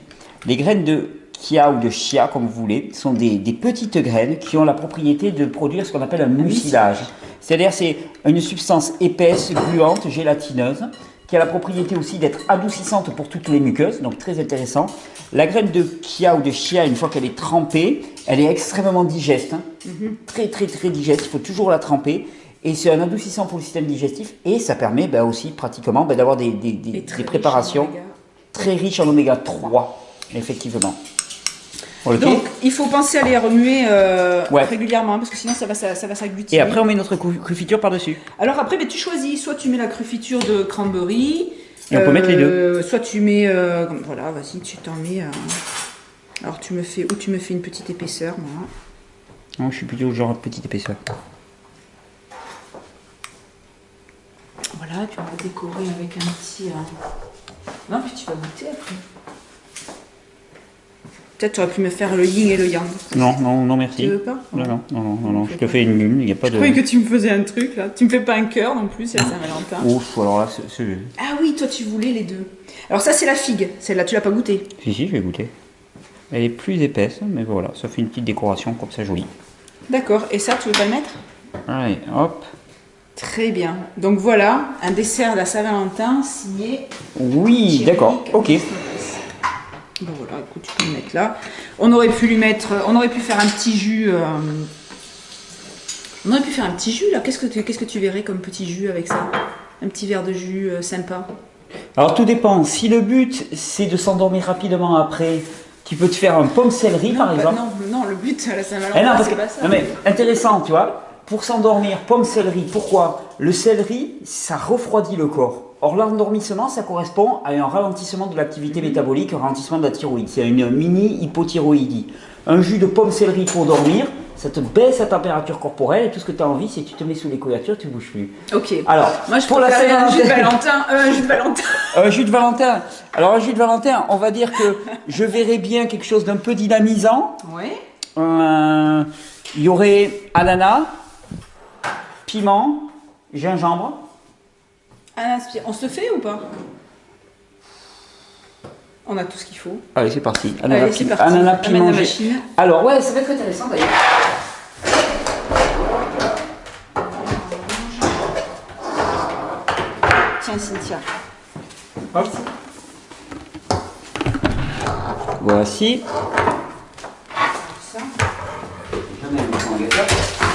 Les graines de kia ou de chia, comme vous voulez, sont des petites graines qui ont la propriété de produire ce qu'on appelle un mucilage. C'est-à-dire c'est une substance épaisse, gluante, gélatineuse, qui a la propriété aussi d'être adoucissante pour toutes les muqueuses, donc très intéressant. La graine de chia ou de chia, une fois qu'elle est trempée, elle est extrêmement digeste, hein. Très très très digeste, il faut toujours la tremper. Et c'est un adoucissant pour le système digestif et ça permet aussi pratiquement d'avoir des préparations très riches en oméga 3, effectivement. Okay. Donc il faut penser à les remuer régulièrement parce que sinon ça va s'agglutiner. Et après on met notre confiture par-dessus. Alors après tu choisis, soit tu mets la confiture de cranberry, et on peut mettre les deux. Soit tu mets, voilà, vas-y, tu t'en mets. Alors tu me fais une petite épaisseur, moi. Non, je suis plutôt genre petite épaisseur. Voilà, puis on va décorer avec un petit. Non, puis tu vas goûter après. Peut-être tu aurais pu me faire le yin et le yang. Non, merci. Tu veux pas? Non, je te fais une lune, il n'y a pas de... Je croyais que tu me faisais un truc là. Tu me fais pas un cœur non plus, c'est la Saint-Valentin. Ouf, alors là, Ah oui, toi tu voulais les deux. Alors ça c'est la figue, celle-là tu l'as pas goûtée? Si, je vais goûter. Elle est plus épaisse, mais voilà, ça fait une petite décoration comme ça jolie. D'accord, et ça tu veux pas le mettre? Allez, hop. Très bien. Donc voilà, un dessert de la Saint-Valentin signé. Oui, d'accord, ok. Bon voilà, écoute, tu peux le mettre là. On aurait pu faire un petit jus. On aurait pu faire un petit jus là. Qu'est-ce que tu verrais comme petit jus avec ça? Un petit verre de jus sympa. Alors tout dépend. Si le but c'est de s'endormir rapidement après, tu peux te faire un pomme céleri par exemple. Non, le but à la Saint-Valentin, c'est pas ça. Non mais intéressant, tu vois. Pour s'endormir, pomme céleri. Pourquoi? Le céleri, ça refroidit le corps. Or, l'endormissement, ça correspond à un ralentissement de l'activité métabolique, un ralentissement de la thyroïde. C'est une mini-hypothyroïdie. Un jus de pomme céleri pour dormir, ça te baisse la température corporelle et tout ce que tu as envie, c'est que tu te mets sous les couvertures, tu ne bouges plus. Ok. Alors, moi, je préférais un jus de Valentin. Un jus de Valentin. Alors, un jus de Valentin, on va dire que je verrais bien quelque chose d'un peu dynamisant. Oui. Il y aurait ananas, piment, gingembre. On se fait ou pas? On a tout ce qu'il faut. Allez, c'est parti. Allez, c'est parti. Ananas, piment, machine. Alors, ouais, ça va être intéressant d'ailleurs. Tiens, Cynthia. Hop. Voici. Ça.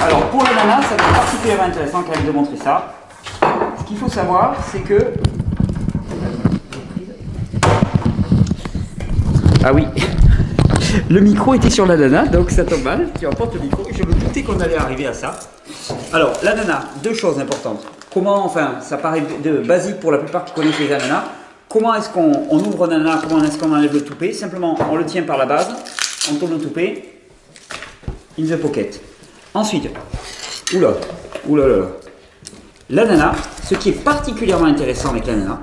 Alors, pour l'ananas, ça va être particulièrement intéressant quand même de montrer ça. Ce qu'il faut savoir, c'est que... Ah oui, le micro était sur l'ananas, donc ça tombe mal. Tu emportes le micro, je me doutais qu'on allait arriver à ça. Alors, l'ananas, deux choses importantes. Comment, enfin, ça paraît basique pour la plupart qui connaissent les ananas. Comment est-ce qu'on ouvre un ananas? Comment est-ce qu'on enlève le toupet? Simplement, on le tient par la base, on tourne le toupet, in the pocket. Ensuite, oula. L'ananas, ce qui est particulièrement intéressant avec l'ananas,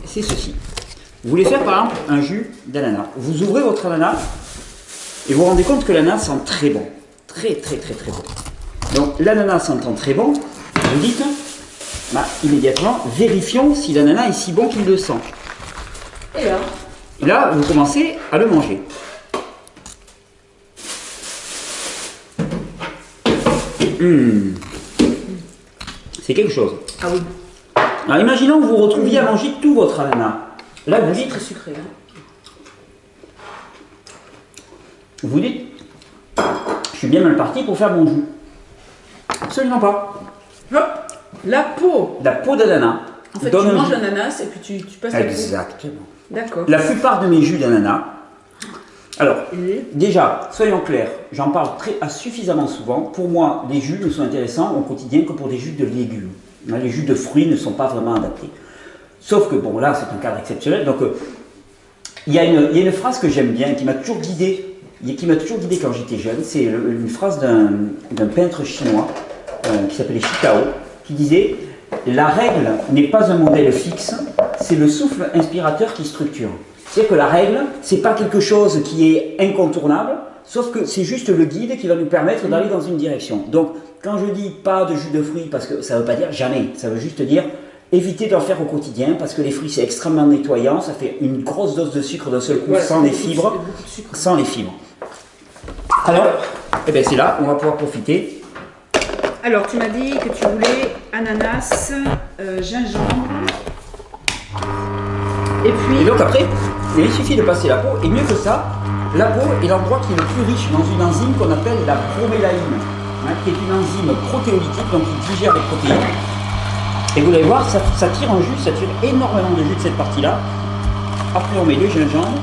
c'est ceci. Vous voulez faire par exemple un jus d'ananas. Vous ouvrez votre ananas et vous vous rendez compte que l'ananas sent très bon. Très bon. Donc l'ananas sentant très bon, vous dites, immédiatement, vérifions si l'ananas est si bon qu'il le sent. Et là, vous commencez à le manger. C'est quelque chose. Ah oui. Alors imaginons que vous retrouviez à manger tout votre ananas. Là, vous dites... très sucré. Vous dites, je suis bien mal parti pour faire mon jus. Absolument pas. Hop, la peau. La peau d'ananas. En fait, tu manges l'ananas et puis tu passes la peau. Exactement. D'accord. La plupart de mes jus d'ananas. Alors, déjà, soyons clairs, j'en parle suffisamment souvent. Pour moi, les jus ne sont intéressants au quotidien que pour des jus de légumes. Les jus de fruits ne sont pas vraiment adaptés. Sauf que, bon, là, c'est un cadre exceptionnel. Donc, il y a une phrase que j'aime bien, qui m'a toujours guidé quand j'étais jeune. C'est une phrase d'un peintre chinois qui s'appelait Shitao, qui disait « La règle n'est pas un modèle fixe, c'est le souffle inspirateur qui structure. » C'est-à-dire que la règle, c'est pas quelque chose qui est incontournable, sauf que c'est juste le guide qui va nous permettre d'aller dans une direction. Donc, quand je dis pas de jus de fruits, parce que ça ne veut pas dire jamais, ça veut juste dire éviter d'en faire au quotidien, parce que les fruits c'est extrêmement nettoyant, ça fait une grosse dose de sucre d'un seul coup, sans les fibres. Alors, c'est là, on va pouvoir profiter. Alors, tu m'as dit que tu voulais ananas, gingembre. Et puis. Et donc après, il suffit de passer la peau, et mieux que ça, la peau est l'endroit qui est le plus riche dans une enzyme qu'on appelle la bromélaïne, qui est une enzyme protéolytique, donc qui digère les protéines. Et vous allez voir, ça tire un jus, ça tire énormément de jus de cette partie-là. Après on met le gingembre.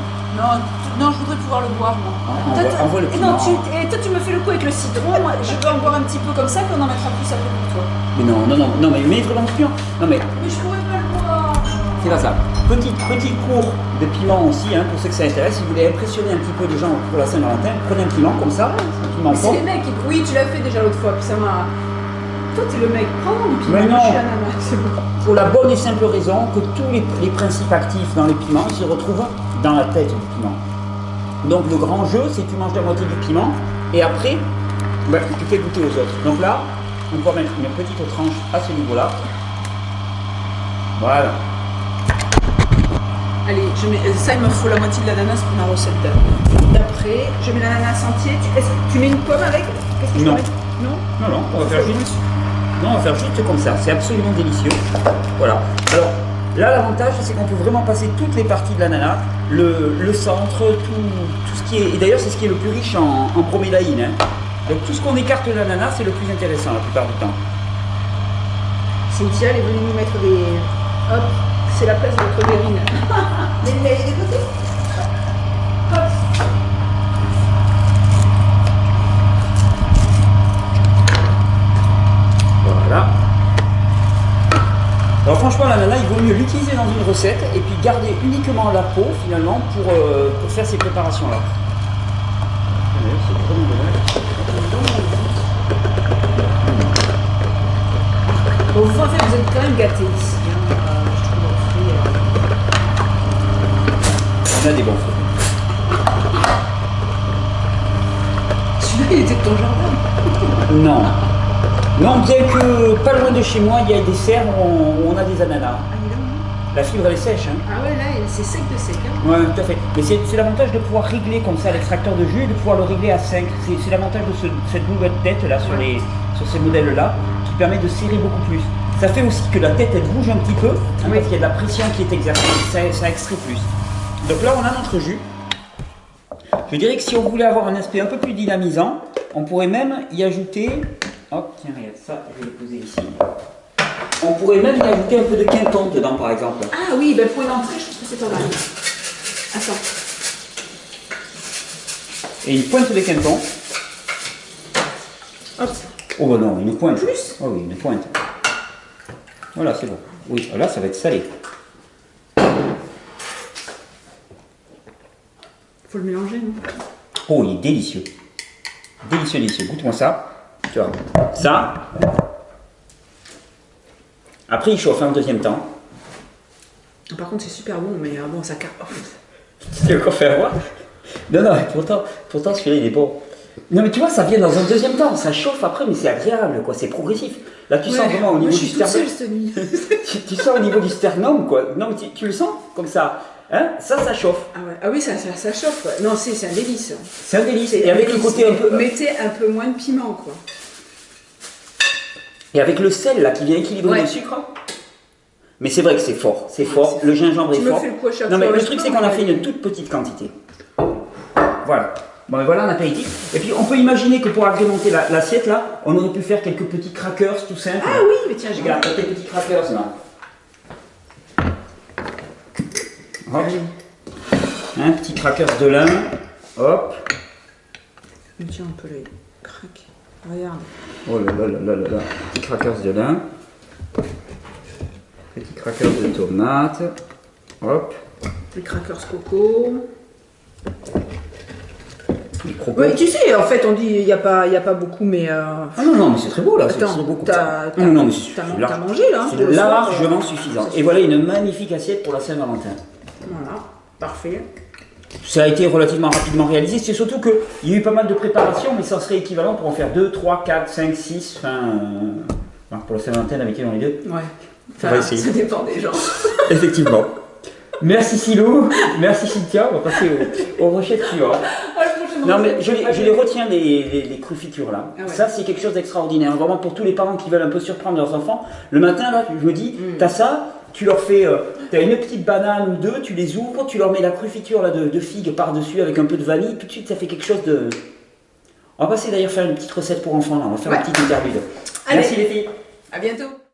Non, je voudrais pouvoir le boire, moi. On voit le Et non, piment. toi, tu me fais le coup avec le citron. Moi, je veux en boire un petit peu comme ça, puis on en mettra plus après pour toi. Mais non, mais mets vraiment piment. Non mais, Mais je pourrais pas le boire. c'est pas ça. Petit cours de piment aussi, pour ceux que ça intéresse. Si vous voulez impressionner un petit peu les gens pour la Saint-Valentin, prenez un piment comme ça, un piment C'est fort. les mecs qui. Oui, tu l'as fait déjà l'autre fois, puis ça m'a. Toi, t'es le mec. Prends du piment. Mais non. Je suis ananas, c'est bon. Pour la bonne et simple raison que tous les principes actifs dans les piments se retrouvent dans la tête du piment. Donc le grand jeu, c'est que tu manges la moitié du piment et après, tu fais goûter aux autres. Donc là, on va mettre une petite tranche à ce niveau-là. Voilà. Allez, ça, il me faut la moitié de l'ananas pour ma recette d'après. Je mets l'ananas entier. Tu mets une pomme avec? Qu'est-ce que je Non. peux mettre? Non. Non, on va faire juste. Non, on va faire juste comme ça. C'est absolument délicieux. Voilà. Alors là, l'avantage, c'est qu'on peut vraiment passer toutes les parties de l'ananas, le centre, tout ce qui est. Et d'ailleurs, c'est ce qui est le plus riche en bromélaïne. Donc tout ce qu'on écarte de l'ananas, c'est le plus intéressant la plupart du temps. Cynthia, elle est venue nous mettre des. Hop, c'est la place de votre verrine. Mais il est des côtés. Hop. Voilà. Alors franchement, l'ananas, il vaut mieux l'utiliser dans une recette et puis garder uniquement la peau finalement pour faire ces préparations-là. C'est vraiment dommage. Bon, vous, en fait, vous êtes quand même gâtés ici. Je trouve vos fruits. On a des bons fruits. Celui-là, il était de ton jardin. Non. Non, bien que pas loin de chez moi, il y a des serres où on a des ananas. Ah, il est là, La fibre, elle est sèche. Ah ouais, là, c'est sec de sec. Hein. Ouais, tout à fait. Mais c'est l'avantage de pouvoir régler comme ça l'extracteur de jus et de pouvoir le régler à 5. C'est l'avantage de cette nouvelle tête là sur ces modèles-là qui permet de serrer beaucoup plus. Ça fait aussi que la tête elle bouge un petit peu parce qu'il y a de la pression qui est exercée, ça extrait plus. Donc là on a notre jus. Je dirais que si on voulait avoir un aspect un peu plus dynamisant, on pourrait même y ajouter. Hop, tiens, regarde ça, je vais le poser ici. On pourrait même y ajouter un peu de quinton dedans par exemple. Ah oui, ben pour une entrée, je trouve que c'est pas mal. Attends. Et une pointe de quinton. Hop. Oh bah non, une pointe. Plus? Oh oui, une pointe. Voilà, c'est bon. Oui, là, ça va être salé. Faut le mélanger, non? Oh, il est délicieux. Délicieux, délicieux. Goûte-moi ça. Tu vois. Ça. Après, il chauffe en deuxième temps. Par contre, c'est super bon, mais bon, ça casse. Tu veux qu'on fait voir? Non, non, pourtant celui-là, il est bon. Non, mais tu vois, ça vient dans un deuxième temps. Ça chauffe après, mais c'est agréable, quoi. C'est progressif. Là, tu sens vraiment au niveau du sternum. Tu sens au niveau du sternum, quoi. Non, mais tu le sens comme ça. Hein? Ça chauffe. Ah, ouais. Ah oui, ça chauffe. Ouais. Non, c'est un délice. C'est un délice. Et avec le côté un peu. Mettez un peu moins de piment, quoi. Et avec le sel, là, qui vient équilibrer le sucre. Mais c'est vrai que c'est fort. C'est fort. Le gingembre est fort. Tu me fais le coup à chaque Non, mais fois. le truc, c'est qu'on a fait une toute petite quantité. Voilà. Bon, et voilà un apéritif. Et puis, on peut imaginer que pour agrémenter l'assiette, là, on aurait pu faire quelques petits crackers, tout simple. Ah oui, mais tiens, j'ai Regarde, t'as tes petits crackers, là. Hop. Un petit crackers de lin. Hop. Tiens, un peu les craques. Regarde. Oh là là là là là là. Petit crackers de lin. Petit crackers de tomates. Hop. Les crackers coco. Les crocos. Oui, tu sais, en fait, on dit il n'y a pas beaucoup, mais. Ah non, non, mais c'est très beau là. Attends, c'est beaucoup. t'as Non, non, mais c'est t'as mangé là. c'est pour le soir, largement suffisant. Et voilà une magnifique assiette pour la Saint-Valentin. Voilà, parfait. Ça a été relativement rapidement réalisé. C'est surtout qu'il y a eu pas mal de préparation, mais ça serait équivalent pour en faire 2, 3, 4, 5, 6. Enfin, pour la Saint-Valentin, avec qui on est deux. Ouais. On va essayer. Ça dépend des gens. Effectivement. Merci Silou, merci Cynthia. On va passer aux recettes suivantes. Non mais je les retiens les confitures là. Ah ouais. Ça c'est quelque chose d'extraordinaire. Vraiment pour tous les parents qui veulent un peu surprendre leurs enfants. Le matin là, je me dis, t'as ça, tu leur fais Tu as une petite banane ou deux, tu les ouvres, tu leur mets la confiture là, de figues par-dessus avec un peu de vanille, tout de suite ça fait quelque chose de... On va passer d'ailleurs faire une petite recette pour enfants, là. On va faire une petite interlude. Allez. Merci les filles. À bientôt.